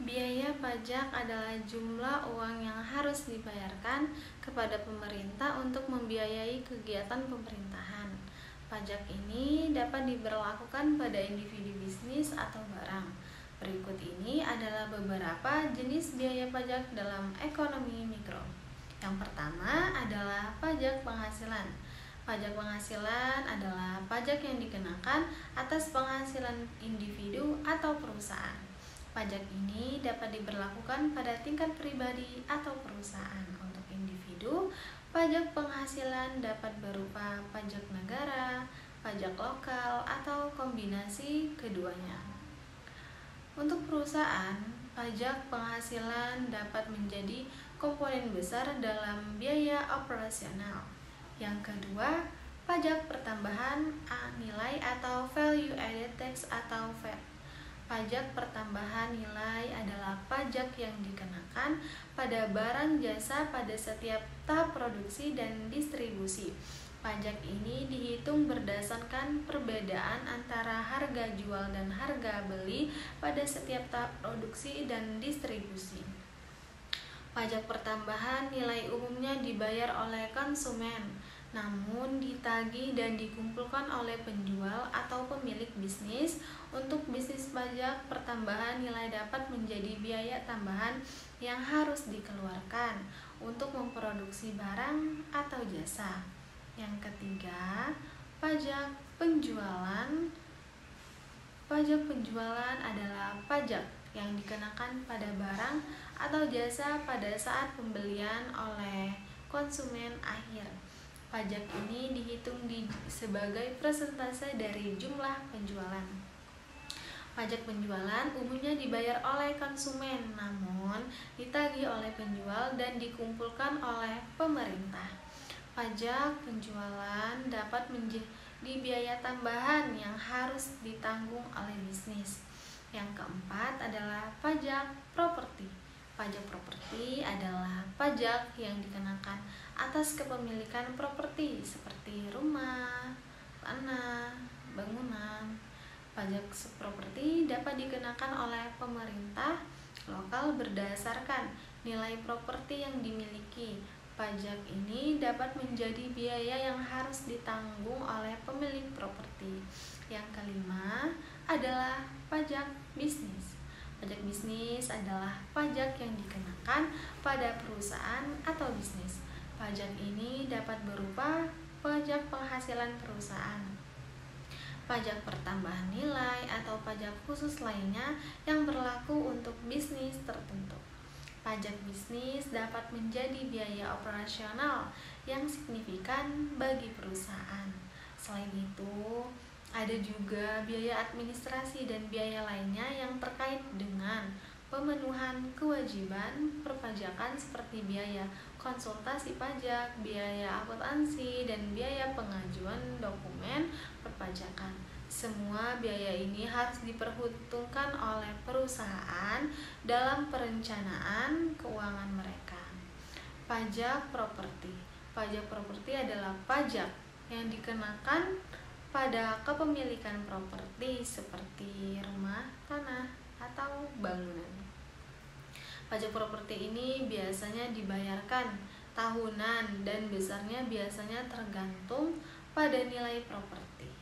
Biaya pajak adalah jumlah uang yang harus dibayarkan kepada pemerintah untuk membiayai kegiatan pemerintahan. Pajak ini dapat diberlakukan pada individu bisnis atau barang. Berikut ini adalah beberapa jenis biaya pajak dalam ekonomi mikro. Yang pertama adalah pajak penghasilan. Pajak penghasilan adalah pajak yang dikenakan atas penghasilan individu atau perusahaan. Pajak ini dapat diberlakukan pada tingkat pribadi atau perusahaan. Untuk individu, pajak penghasilan dapat berupa pajak negara, pajak lokal, atau kombinasi keduanya. Untuk perusahaan, pajak penghasilan dapat menjadi komponen besar dalam biaya operasional. Yang kedua, pajak pertambahan nilai atau value added tax atau VAT. Pajak pertambahan nilai adalah pajak yang dikenakan pada barang jasa pada setiap tahap produksi dan distribusi. Pajak ini dihitung berdasarkan perbedaan antara harga jual dan harga beli pada setiap tahap produksi dan distribusi. Pajak pertambahan nilai umumnya dibayar oleh konsumen, namun ditagih dan dikumpulkan oleh penjual atau pemilik bisnis. Untuk bisnis, pajak pertambahan nilai dapat menjadi biaya tambahan yang harus dikeluarkan untuk memproduksi barang atau jasa. Yang ketiga, pajak penjualan. Pajak penjualan adalah pajak yang dikenakan pada barang atau jasa pada saat pembelian oleh konsumen akhir. Pajak ini dihitung sebagai persentase dari jumlah penjualan. Pajak penjualan umumnya dibayar oleh konsumen, namun ditagih oleh penjual dan dikumpulkan oleh pemerintah. Pajak penjualan dapat menjadi biaya tambahan yang harus ditanggung oleh bisnis. Yang keempat adalah pajak properti. Pajak properti adalah pajak yang dikenakan atas kepemilikan properti seperti rumah, tanah, bangunan. Pajak properti dapat dikenakan oleh pemerintah lokal berdasarkan nilai properti yang dimiliki. Pajak ini dapat menjadi biaya yang harus ditanggung oleh pemilik properti. Yang kelima adalah pajak bisnis. Pajak bisnis adalah pajak yang dikenakan pada perusahaan atau bisnis. Pajak ini dapat berupa pajak penghasilan perusahaan, pajak pertambahan nilai, atau pajak khusus lainnya yang berlaku untuk bisnis tertentu. Pajak bisnis dapat menjadi biaya operasional yang signifikan bagi perusahaan. Selain itu, ada juga biaya administrasi dan biaya lainnya yang terkait dengan pemenuhan kewajiban perpajakan seperti biaya konsultasi pajak, biaya akuntansi, dan biaya pengajuan dokumen perpajakan. Semua biaya ini harus diperhitungkan oleh perusahaan dalam perencanaan keuangan mereka. Pajak properti. Pajak properti adalah pajak yang dikenakan pada kepemilikan properti seperti rumah, tanah, atau bangunan. Pajak properti ini biasanya dibayarkan tahunan dan besarnya biasanya tergantung pada nilai properti.